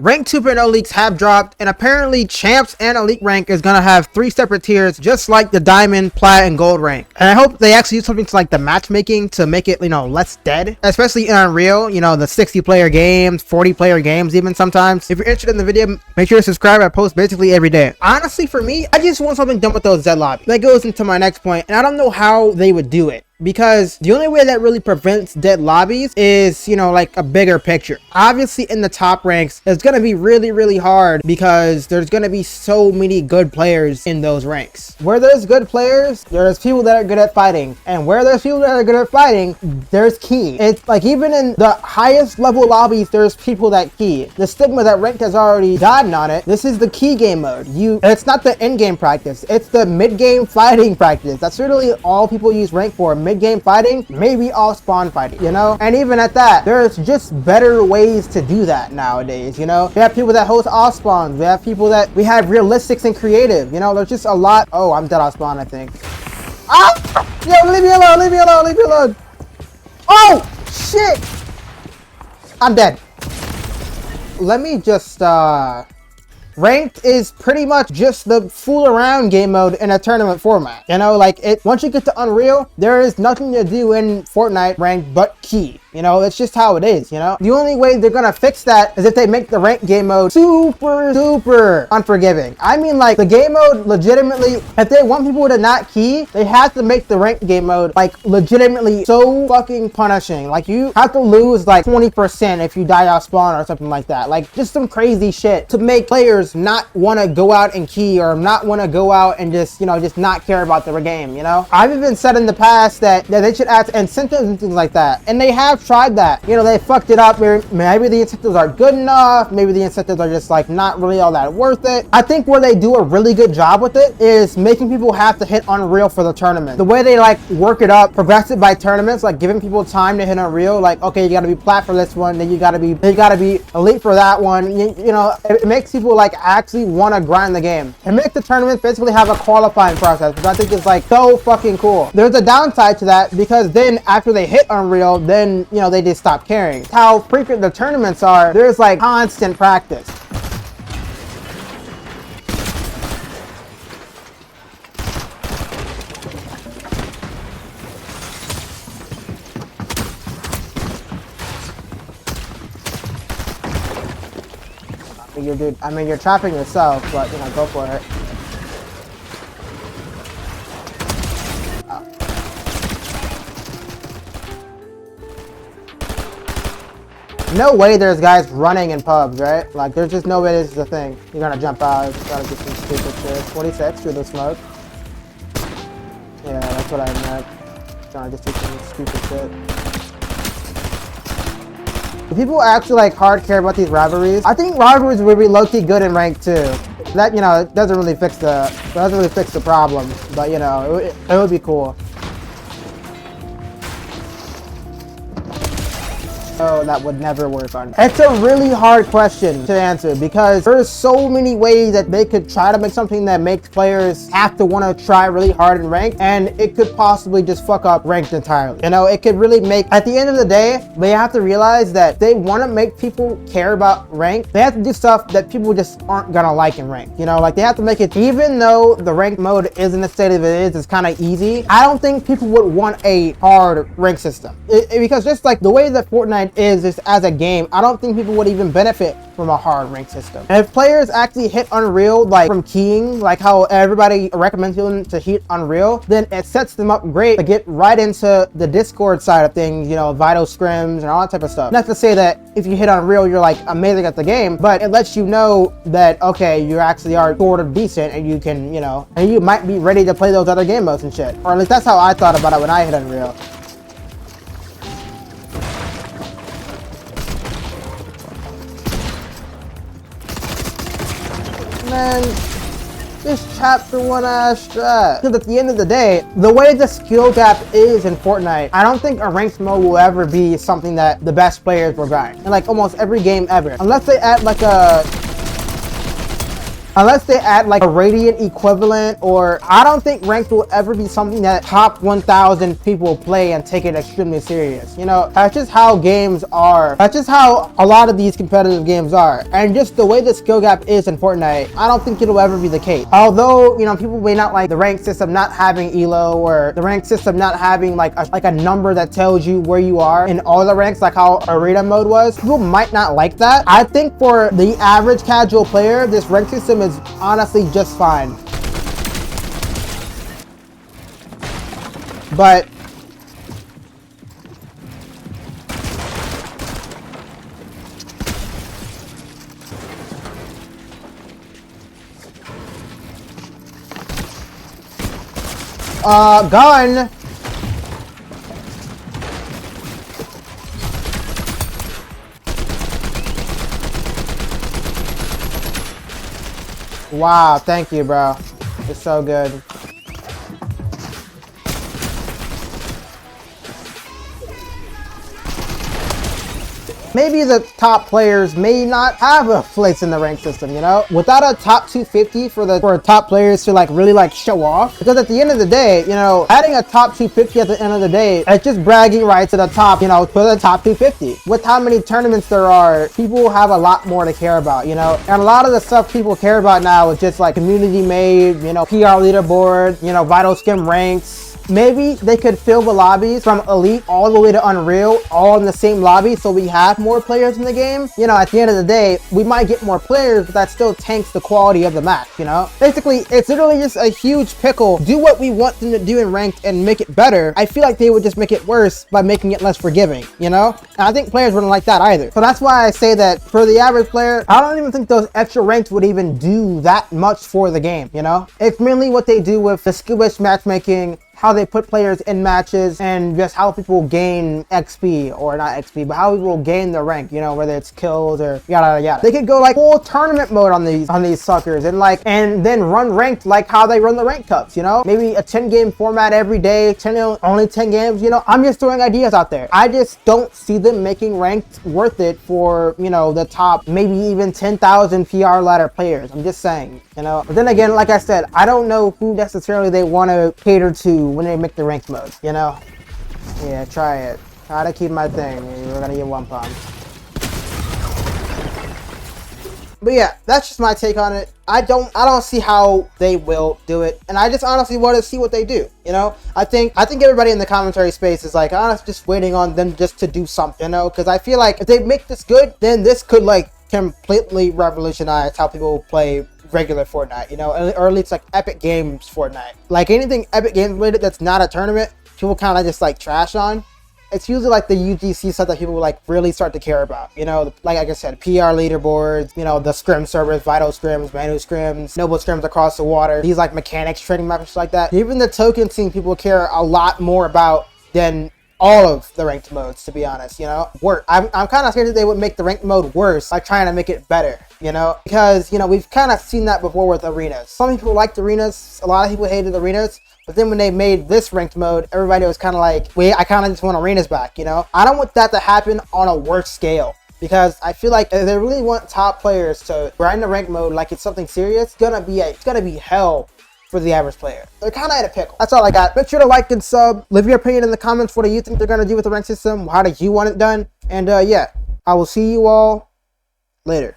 Rank 2.0 leaks have dropped, and apparently Champs and Elite rank is gonna have 3 separate tiers, just like the Diamond, Plat, and Gold rank. And I hope they actually use something to like the matchmaking to make it, less dead, especially in Unreal, the 60-player games, 40-player games even sometimes. If you're interested in the video, make sure to subscribe. I post basically every day. Honestly, for me, I just want something done with those Z lobbies. That goes into my next point, and I don't know how they would do it. Because the only way that really prevents dead lobbies is, like a bigger picture. Obviously in the top ranks, it's going to be really hard because there's going to be so many good players in those ranks. Where there's good players, there's people that are good at fighting. And where there's people that are good at fighting, there's key. It's like even in the highest level lobbies, there's people that key. The stigma that ranked has already gotten on it. This is the key game mode. It's not the end game practice. It's the mid game fighting practice. That's really all people use rank for. Mid-game fighting, maybe all spawn fighting, and even at that, there's just better ways to do that nowadays. We have people that host off spawns, we have realistics and creative, there's just a lot. Oh, I'm dead off spawn, I think. Yo, leave me alone. Oh shit, I'm dead. Let me just Ranked is pretty much just the fool around game mode in a tournament format. Once you get to Unreal, there is nothing to do in Fortnite ranked but key. It's just how it is, The only way they're gonna fix that is if they make the ranked game mode super unforgiving. I mean, the game mode legitimately, if they want people to not key, they have to make the ranked game mode legitimately so fucking punishing. You have to lose 20% if you die off spawn or something like that. Just some crazy shit to make players not want to go out and key or not want to go out and just not care about the game. I've even said in the past that they should add incentives and things like that, and they have tried that. They fucked it up. Maybe the incentives are good enough, maybe the incentives are just not really all that worth it. I think where they do a really good job with it is making people have to hit Unreal for the tournament. The way they work it up, progress it by tournaments, giving people time to hit Unreal, okay, you gotta be Plat for this one, then you gotta be Elite for that one. It makes people actually want to grind the game. It makes the tournaments basically have a qualifying process, which I think is so fucking cool. There's a downside to that because then after they hit Unreal, then they just stop caring. How frequent the tournaments are, there's constant practice. You're trapping yourself, but go for it. No way there's guys running in pubs, right? There's just no way this is a thing. You're gonna jump out, you gotta do some stupid shit. 26 through the smoke. Yeah, that's what I meant. Trying to just do some stupid shit. Do people actually hard care about these rivalries? I think rivalries would be low-key good in rank too. That it doesn't really fix the problem, but it would be cool. Oh, that would never work on. It's a really hard question to answer because there's so many ways that they could try to make something that makes players have to want to try really hard in ranked, and it could possibly just fuck up ranked entirely. It could really make, at the end of the day, they have to realize that they want to make people care about ranked. They have to do stuff that people just aren't gonna like in ranked. They have to make it, even though the ranked mode is in the state of it is, it's kind of easy. I don't think people would want a hard rank system because just the way that Fortnite is as a game, I don't think people would even benefit from a hard rank system. And if players actually hit Unreal from keying, how everybody recommends them to hit Unreal, then it sets them up great to get right into the Discord side of things, vital scrims and all that type of stuff. Not to say that if you hit Unreal you're amazing at the game, but it lets you know that okay, you actually are sort of decent and you can, and you might be ready to play those other game modes and shit. Or at least that's how I thought about it when I hit Unreal. Man, just chapter 1 ass strat. Because at the end of the day, the way the skill gap is in Fortnite, I don't think a ranked mode will ever be something that the best players will grind in almost every game ever. Unless they add Unless they add like a radiant equivalent, or I don't think ranked will ever be something that top 1,000 people play and take it extremely serious. You know, that's just how games are. That's just how a lot of these competitive games are. And just the way the skill gap is in Fortnite, I don't think it'll ever be the case. Although, you know, people may not like the rank system not having elo, or the rank system not having like a number that tells you where you are in all the ranks, like how arena mode was. People might not like that. I think for the average casual player, this rank system is honestly just fine. But gun. Wow, thank you, bro. It's so good. Maybe the top players may not have a place in the rank system, you know? Without a top 250 for top players to like really like show off. Because at the end of the day, you know, adding a top 250 at the end of the day, it's just bragging rights to the top, you know, for the top 250. With how many tournaments there are, people have a lot more to care about, you know? And a lot of the stuff people care about now is just like community made, you know, PR leaderboard, you know, vital skim ranks. Maybe they could fill the lobbies from Elite all the way to Unreal, all in the same lobby, so we have more players in the game. You know, at the end of the day, we might get more players, but that still tanks the quality of the match, you know? Basically, it's literally just a huge pickle. Do what we want them to do in ranked and make it better. I feel like they would just make it worse by making it less forgiving, you know? And I think players wouldn't like that either. So that's why I say that for the average player, I don't even think those extra ranks would even do that much for the game, you know? It's mainly what they do with the skill-based matchmaking, how they put players in matches, and just how people gain XP, or not XP, but how people gain the rank, you know, whether it's kills or yada yada yada. They could go like full tournament mode on these suckers, and then run ranked like how they run the rank cups, you know? Maybe a 10-game format every day, only 10 games, you know? I'm just throwing ideas out there. I just don't see them making ranked worth it for, you know, the top maybe even 10,000 PR ladder players. I'm just saying, you know? But then again, like I said, I don't know who necessarily they want to cater to when they make the ranked mode, you know? Yeah, try it. Try to keep my thing. We're gonna get one pump. But yeah, that's just my take on it. I don't see how they will do it, and I just honestly want to see what they do, you know? I think everybody in the commentary space is like, honestly, just waiting on them just to do something, you know? Because I feel like if they make this good, then this could like completely revolutionize how people play regular Fortnite, you know, or at least like Epic Games Fortnite. Like anything Epic Games related that's not a tournament, people kind of just like trash on. It's usually like the UGC stuff that people like really start to care about, you know, like I said, PR leaderboards, you know, the scrim servers, vital scrims, manu scrims, noble scrims across the water, these like mechanics trading maps like that. Even the token scene people care a lot more about than all of the ranked modes, to be honest, you know? I'm kind of scared that they would make the ranked mode worse by trying to make it better, you know? Because, you know, we've kind of seen that before with arenas. Some people liked arenas, a lot of people hated arenas, but then when they made this ranked mode, everybody was kind of like, wait, I kind of just want arenas back, you know? I don't want that to happen on a worse scale, because I feel like if they really want top players to grind the ranked mode like it's something serious, it's gonna be hell for the average player. They're kind of at a pickle. That's all I got. Make sure to like and sub. Leave your opinion in the comments. What do you think they're going to do with the rank system? How do you want it done? And yeah, I will see you all later.